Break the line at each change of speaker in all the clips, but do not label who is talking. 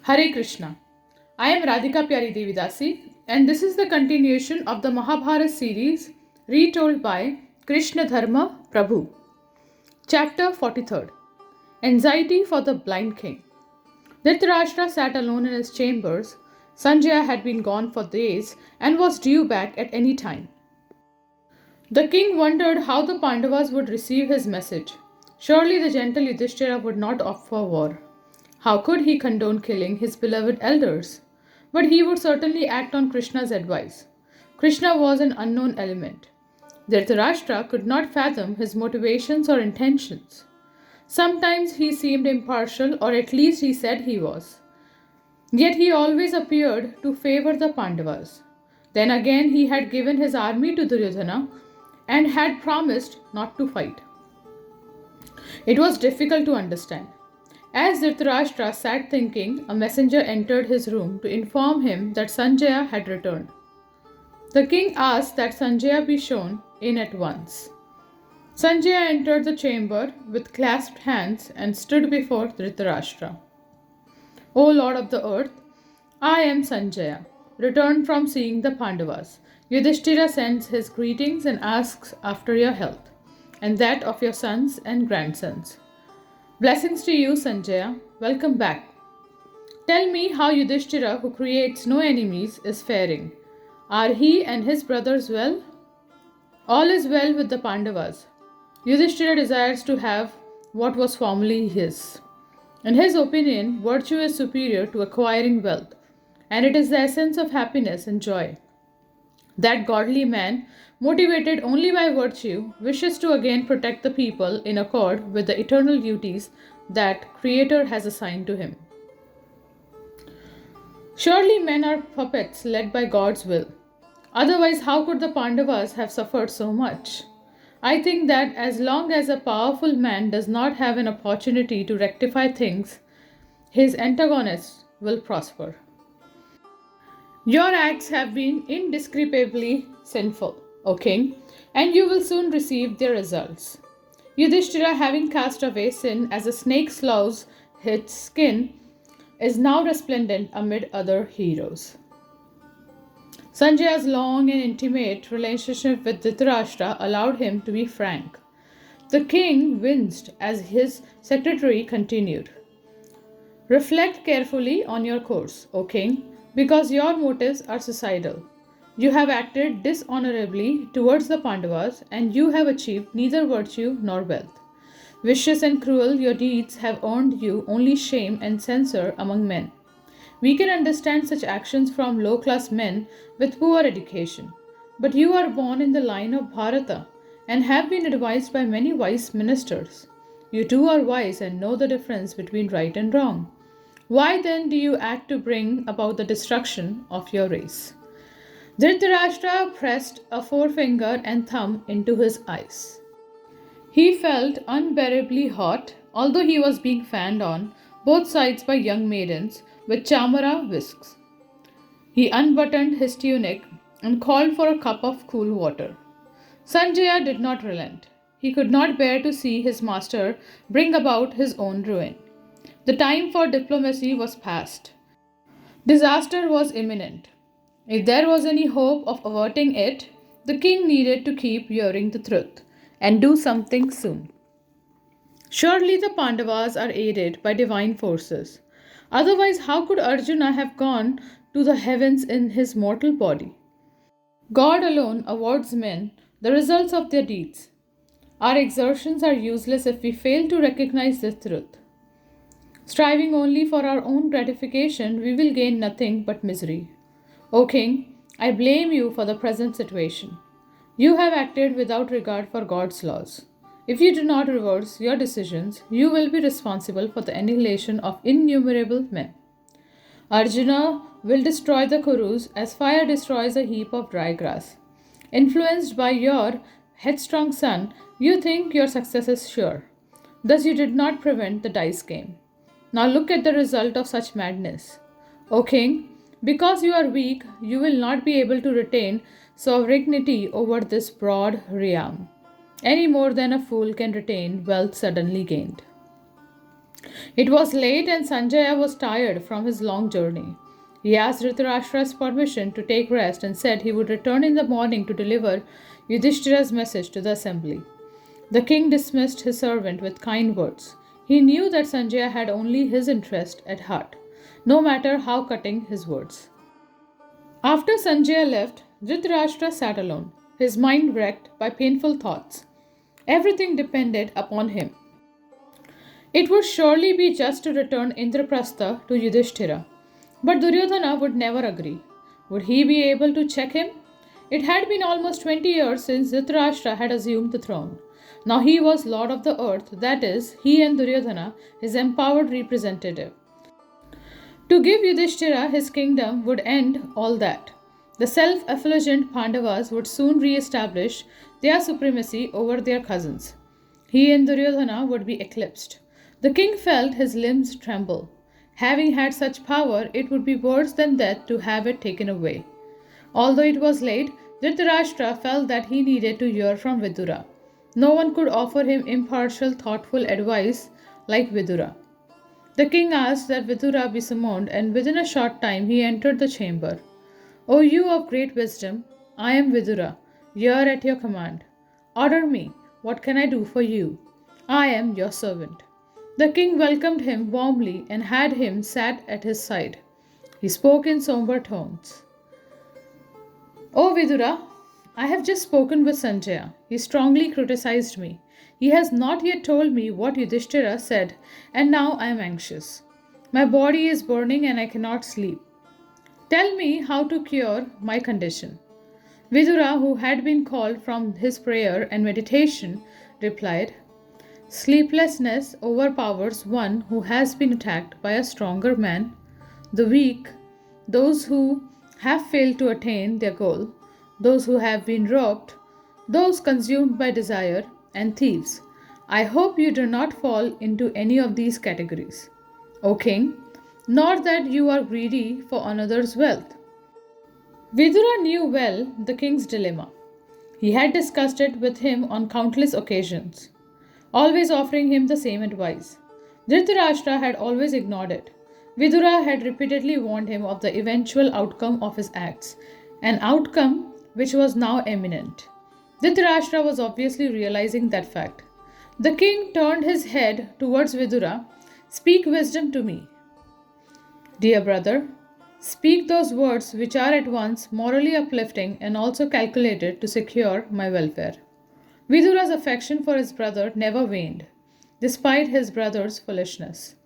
Hare Krishna. I am Radhika Pyari Devidasi, and this is the continuation of the Mahabharata series retold by Krishna Dharma Prabhu. Chapter 43. Anxiety for the Blind King. Dhritarashtra sat alone in his chambers. Sanjaya had been gone for days and was due back at any time. The king wondered how the Pandavas would receive his message. Surely the gentle Yudhishthira would not opt for war. How could he condone killing his beloved elders? But he would certainly act on Krishna's advice. Krishna was an unknown element. Dhritarashtra could not fathom his motivations or intentions. Sometimes he seemed impartial, or at least he said he was. Yet he always appeared to favor the Pandavas. Then again, he had given his army to Duryodhana and had promised not to fight. It was difficult to understand. As Dhritarashtra sat thinking, a messenger entered his room to inform him that Sanjaya had returned. The king asked that Sanjaya be shown in at once. Sanjaya entered the chamber with clasped hands and stood before Dhritarashtra. O Lord of the earth, I am Sanjaya, returned from seeing the Pandavas. Yudhishthira sends his greetings and asks after your health, and that of your sons and grandsons. Blessings to you, Sanjaya. Welcome back. Tell me how Yudhishthira, who creates no enemies, is faring. Are he and his brothers well? All is well with the Pandavas. Yudhishthira desires to have what was formerly his. In his opinion, virtue is superior to acquiring wealth, and it is the essence of happiness and joy. That godly man, motivated only by virtue, wishes to again protect the people in accord with the eternal duties that Creator has assigned to him. Surely men are puppets led by God's will. Otherwise, how could the Pandavas have suffered so much? I think that as long as a powerful man does not have an opportunity to rectify things, his antagonists will prosper. Your acts have been indescribably sinful, O king, and you will soon receive their results. Yudhishthira, having cast away sin as a snake sloughs its skin, is now resplendent amid other heroes. Sanjaya's long and intimate relationship with Dhritarashtra allowed him to be frank. The king winced as his secretary continued. Reflect carefully on your course, O king, because your motives are suicidal. You have acted dishonorably towards the Pandavas, and you have achieved neither virtue nor wealth. Vicious and cruel, your deeds have earned you only shame and censure among men. We can understand such actions from low class men with poor education. But you are born in the line of Bharata and have been advised by many wise ministers. You too are wise and know the difference between right and wrong. Why then do you act to bring about the destruction of your race? Dhritarashtra pressed a forefinger and thumb into his eyes. He felt unbearably hot, although he was being fanned on both sides by young maidens with chamara whisks. He unbuttoned his tunic and called for a cup of cool water. Sanjaya did not relent. He could not bear to see his master bring about his own ruin. The time for diplomacy was past. Disaster was imminent. If there was any hope of averting it, the king needed to keep hearing the truth and do something soon. Surely the Pandavas are aided by divine forces. Otherwise, how could Arjuna have gone to the heavens in his mortal body? God alone awards men the results of their deeds. Our exertions are useless if we fail to recognize this truth. Striving only for our own gratification, we will gain nothing but misery. O king, I blame you for the present situation. You have acted without regard for God's laws. If you do not reverse your decisions, you will be responsible for the annihilation of innumerable men. Arjuna will destroy the Kurus as fire destroys a heap of dry grass. Influenced by your headstrong son, you think your success is sure. Thus you did not prevent the dice game. Now look at the result of such madness. O king, because you are weak, you will not be able to retain sovereignty over this broad realm, any more than a fool can retain wealth suddenly gained. It was late and Sanjaya was tired from his long journey. He asked Dhritarashtra's permission to take rest and said he would return in the morning to deliver Yudhishthira's message to the assembly. The king dismissed his servant with kind words. He knew that Sanjaya had only his interest at heart, no matter how cutting his words. After Sanjaya left, Dhritarashtra sat alone, his mind wrecked by painful thoughts. Everything depended upon him. It would surely be just to return Indraprastha to Yudhishthira. But Duryodhana would never agree. Would he be able to check him? It had been almost 20 years since Dhritarashtra had assumed the throne. Now he was lord of the earth, that is, he and Duryodhana, his empowered representative. To give Yudhishthira his kingdom would end all that. The self effulgent Pandavas would soon re establish their supremacy over their cousins. He and Duryodhana would be eclipsed. The king felt his limbs tremble. Having had such power, it would be worse than death to have it taken away. Although it was late, Dhritarashtra felt that he needed to hear from Vidura. No one could offer him impartial, thoughtful advice like Vidura. The king asked that Vidura be summoned, and within a short time he entered the chamber. O you of great wisdom, I am Vidura, here at your command. Order me, what can I do for you? I am your servant. The king welcomed him warmly and had him sat at his side. He spoke in somber tones. O Vidura, I have just spoken with Sanjaya. He strongly criticized me. He has not yet told me what Yudhishthira said, and now I am anxious. My body is burning and I cannot sleep. Tell me how to cure my condition. Vidura, who had been called from his prayer and meditation, replied, Sleeplessness overpowers one who has been attacked by a stronger man. The weak, those who have failed to attain their goal, those who have been robbed, those consumed by desire, and thieves. I hope you do not fall into any of these categories, O king, nor that you are greedy for another's wealth. Vidura knew well the king's dilemma. He had discussed it with him on countless occasions, always offering him the same advice. Dhritarashtra had always ignored it. Vidura had repeatedly warned him of the eventual outcome of his acts, an outcome which was now imminent. Dhritarashtra was obviously realizing that fact. The king turned his head towards Vidura. Speak wisdom to me. Dear brother, speak those words which are at once morally uplifting and also calculated to secure my welfare. Vidura's affection for his brother never waned, despite his brother's foolishness.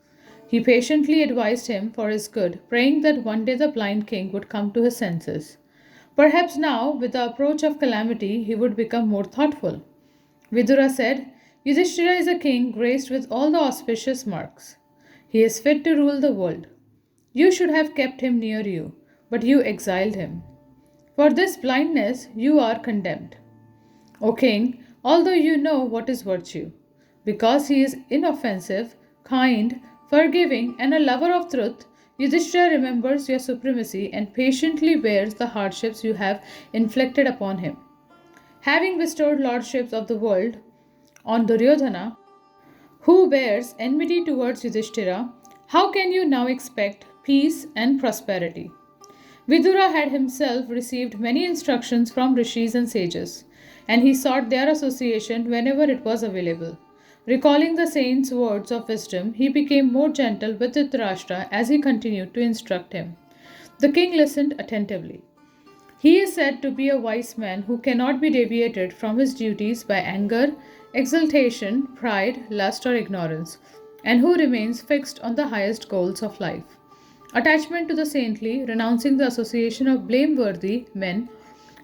He patiently advised him for his good, praying that one day the blind king would come to his senses. Perhaps now, with the approach of calamity, he would become more thoughtful. Vidura said, Yudhishthira is a king graced with all the auspicious marks. He is fit to rule the world. You should have kept him near you, but you exiled him. For this blindness you are condemned. O king, although you know what is virtue, because he is inoffensive, kind, forgiving, and a lover of truth, Yudhishthira remembers your supremacy and patiently bears the hardships you have inflicted upon him. Having bestowed lordships of the world on Duryodhana, who bears enmity towards Yudhishthira, how can you now expect peace and prosperity? Vidura had himself received many instructions from rishis and sages, and he sought their association whenever it was available. Recalling the saint's words of wisdom, he became more gentle with Dhritarashtra as he continued to instruct him. The king listened attentively. He is said to be a wise man who cannot be deviated from his duties by anger, exultation, pride, lust, or ignorance, and who remains fixed on the highest goals of life. Attachment to the saintly, renouncing the association of blameworthy men,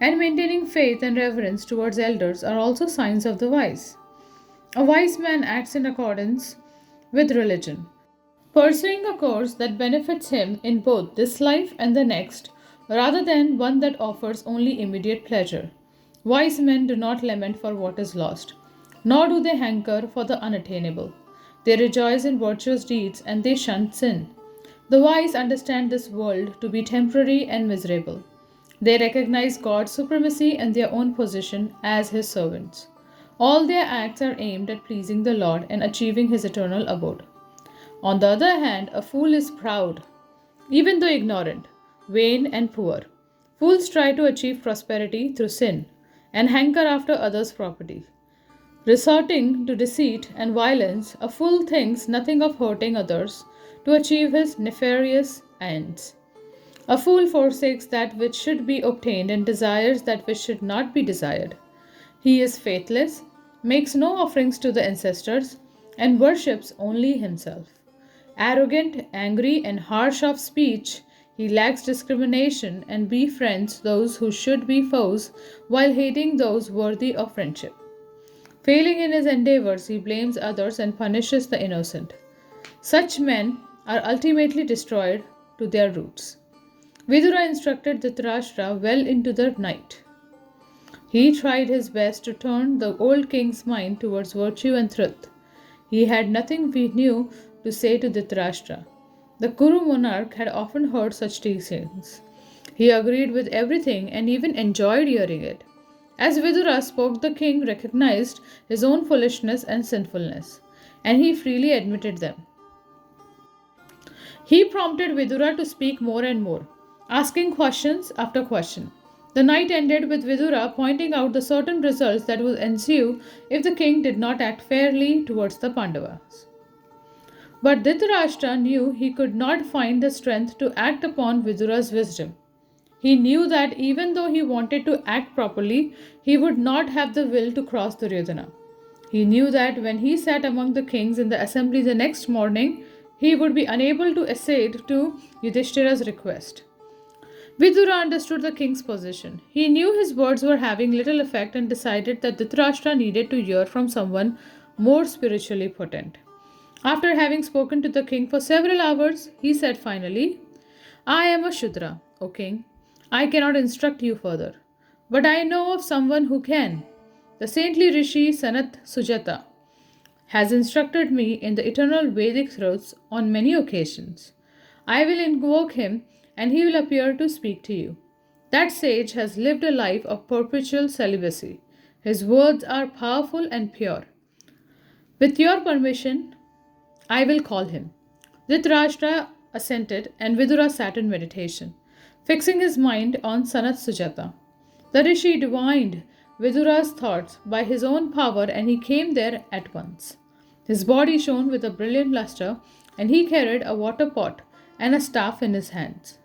and maintaining faith and reverence towards elders are also signs of the wise. A wise man acts in accordance with religion, pursuing a course that benefits him in both this life and the next, rather than one that offers only immediate pleasure. Wise men do not lament for what is lost, nor do they hanker for the unattainable. They rejoice in virtuous deeds and they shun sin. The wise understand this world to be temporary and miserable. They recognize God's supremacy and their own position as His servants. All their acts are aimed at pleasing the Lord and achieving His eternal abode. On the other hand, a fool is proud, even though ignorant, vain, and poor. Fools try to achieve prosperity through sin and hanker after others' property. Resorting to deceit and violence, a fool thinks nothing of hurting others to achieve his nefarious ends. A fool forsakes that which should be obtained and desires that which should not be desired. He is faithless, makes no offerings to the ancestors, and worships only himself. Arrogant, angry, and harsh of speech, he lacks discrimination and befriends those who should be foes while hating those worthy of friendship. Failing in his endeavors, he blames others and punishes the innocent. Such men are ultimately destroyed to their roots. Vidura instructed Dhritarashtra well into the night. He tried his best to turn the old king's mind towards virtue and truth. He had nothing new to say to Dhritarashtra. The Kuru monarch had often heard such teachings. He agreed with everything and even enjoyed hearing it. As Vidura spoke, the king recognized his own foolishness and sinfulness, and he freely admitted them. He prompted Vidura to speak more and more, asking questions after question. The night ended with Vidura pointing out the certain results that would ensue if the king did not act fairly towards the Pandavas. But Dhritarashtra knew he could not find the strength to act upon Vidura's wisdom. He knew that even though he wanted to act properly, he would not have the will to cross Duryodhana. He knew that when he sat among the kings in the assembly the next morning, he would be unable to accede to Yudhishthira's request. Vidura understood the king's position. He knew his words were having little effect and decided that Dhritarashtra needed to hear from someone more spiritually potent. After having spoken to the king for several hours, he said finally, I am a Shudra, O king. I cannot instruct you further, but I know of someone who can. The saintly Rishi Sanat Sujata has instructed me in the eternal Vedic truths on many occasions. I will invoke him and he will appear to speak to you. That sage has lived a life of perpetual celibacy. His words are powerful and pure. With your permission, I will call him. Dhritarashtra assented and Vidura sat in meditation, fixing his mind on Sanat Sujata. The rishi divined Vidura's thoughts by his own power and he came there at once. His body shone with a brilliant luster and he carried a water pot and a staff in his hands.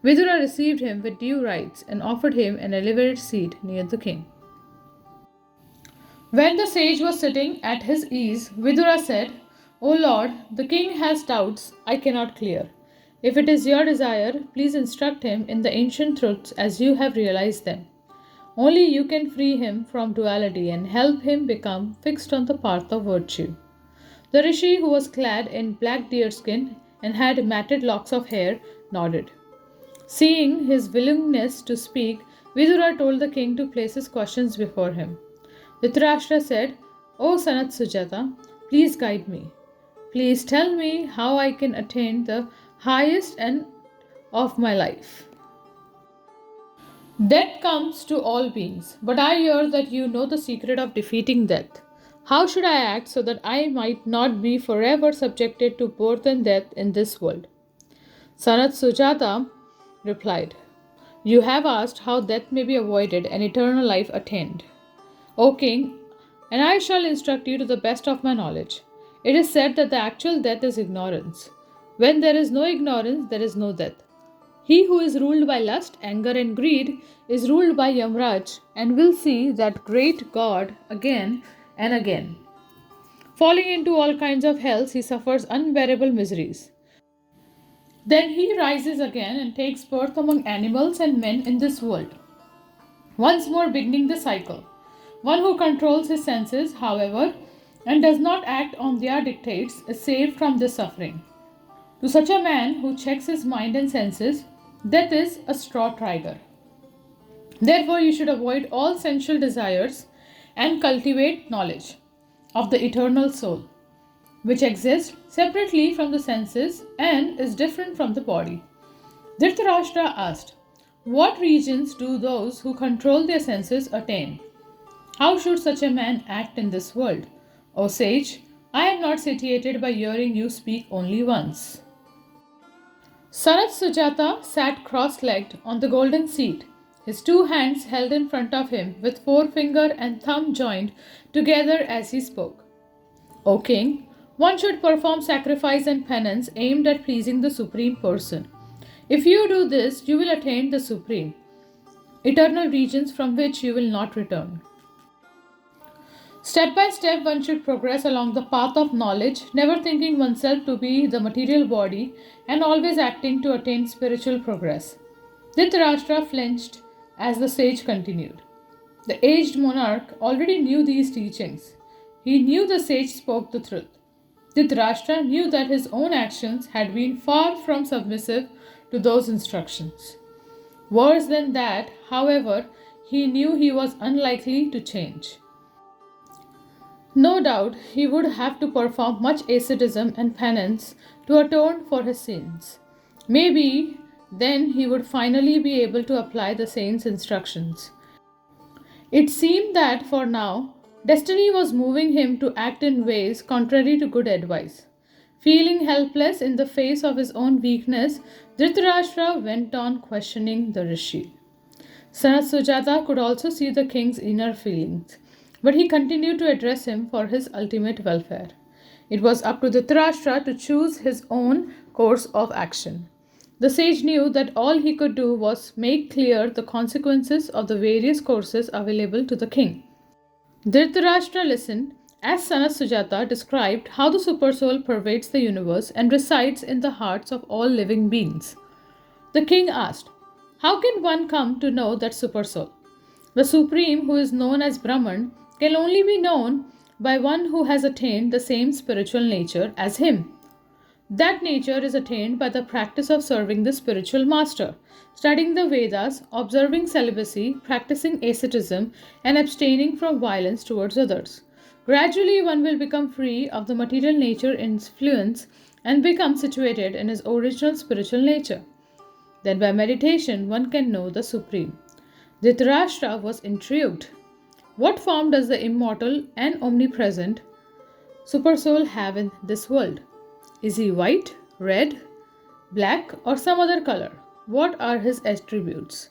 Vidura received him with due rites and offered him an elevated seat near the king. When the sage was sitting at his ease, Vidura said, O Lord, the king has doubts I cannot clear. If it is your desire, please instruct him in the ancient truths as you have realized them. Only you can free him from duality and help him become fixed on the path of virtue. The rishi, who was clad in black deerskin and had matted locks of hair, nodded. Seeing his willingness to speak, Vidura told the king to place his questions before him. Dhritarashtra said, O Sanat Sujata, please guide me. Please tell me how I can attain the highest end of my life. Death comes to all beings, but I hear that you know the secret of defeating death. How should I act so that I might not be forever subjected to birth and death in this world? Sanat Sujata replied, You have asked how death may be avoided and eternal life attained. O king, and I shall instruct you to the best of my knowledge. It is said that the actual death is ignorance. When there is no ignorance, there is no death. He who is ruled by lust, anger, and greed is ruled by Yamraj and will see that great God again and again. Falling into all kinds of hells, he suffers unbearable miseries. Then he rises again and takes birth among animals and men in this world, once more beginning the cycle. One who controls his senses, however, and does not act on their dictates is saved from this suffering. To such a man who checks his mind and senses, death is a straw tiger. Therefore, you should avoid all sensual desires and cultivate knowledge of the eternal soul, which exists separately from the senses and is different from the body. Dhritarashtra asked, What regions do those who control their senses attain? How should such a man act in this world? O sage, I am not satiated by hearing you speak only once. Sanat Sujata sat cross legged on the golden seat, his two hands held in front of him, with forefinger and thumb joined together as he spoke. O king, one should perform sacrifice and penance aimed at pleasing the Supreme Person. If you do this, you will attain the Supreme, eternal regions from which you will not return. Step by step, one should progress along the path of knowledge, never thinking oneself to be the material body and always acting to attain spiritual progress. Dhritarashtra flinched as the sage continued. The aged monarch already knew these teachings. He knew the sage spoke the truth. Dhritarashtra knew that his own actions had been far from submissive to those instructions. Worse than that, however, he knew he was unlikely to change. No doubt he would have to perform much asceticism and penance to atone for his sins. Maybe then he would finally be able to apply the saint's instructions. It seemed that for now, destiny was moving him to act in ways contrary to good advice. Feeling helpless in the face of his own weakness, Dhritarashtra went on questioning the rishi. Sanat Sujata could also see the king's inner feelings, but he continued to address him for his ultimate welfare. It was up to Dhritarashtra to choose his own course of action. The sage knew that all he could do was make clear the consequences of the various courses available to the king. Dhritarashtra listened as Sanat Sujata described how the Supersoul pervades the universe and resides in the hearts of all living beings. The king asked, how can one come to know that Supersoul? The Supreme, who is known as Brahman, can only be known by one who has attained the same spiritual nature as him. That nature is attained by the practice of serving the spiritual master, studying the Vedas, observing celibacy, practicing asceticism, and abstaining from violence towards others. Gradually, one will become free of the material nature influence and become situated in his original spiritual nature. Then, by meditation, one can know the Supreme. Dhritarashtra was intrigued. What form does the immortal and omnipresent Supersoul have in this world? Is he white, red, black, or some other color? What are his attributes?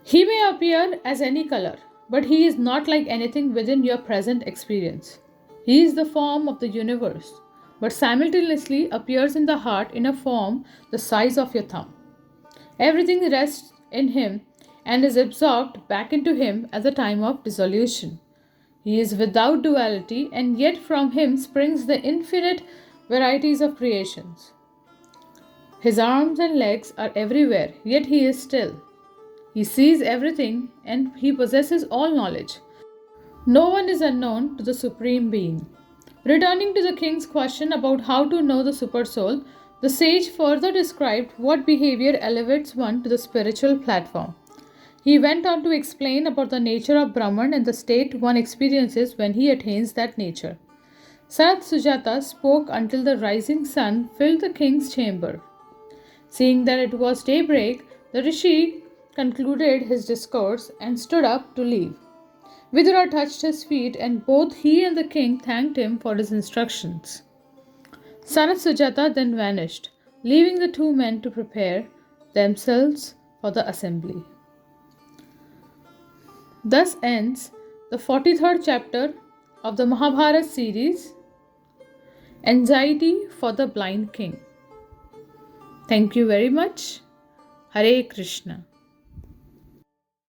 He may appear as any color, but he is not like anything within your present experience. He is the form of the universe, but simultaneously appears in the heart in a form the size of your thumb. Everything rests in him and is absorbed back into him at the time of dissolution. He is without duality, and yet from him springs the infinite varieties of creations. His arms and legs are everywhere, yet he is still. He sees everything and he possesses all knowledge. No one is unknown to the Supreme Being. Returning to the king's question about how to know the Supersoul, the sage further described what behavior elevates one to the spiritual platform. He went on to explain about the nature of Brahman and the state one experiences when he attains that nature. Sanat Sujata spoke until the rising sun filled the king's chamber. Seeing that it was daybreak, the rishi concluded his discourse and stood up to leave. Vidura touched his feet, and both he and the king thanked him for his instructions. Sanat Sujata then vanished, leaving the two men to prepare themselves for the assembly. Thus ends the 43rd chapter of the Mahabharata series, Anxiety for the Blind King. Thank you very much. Hare Krishna.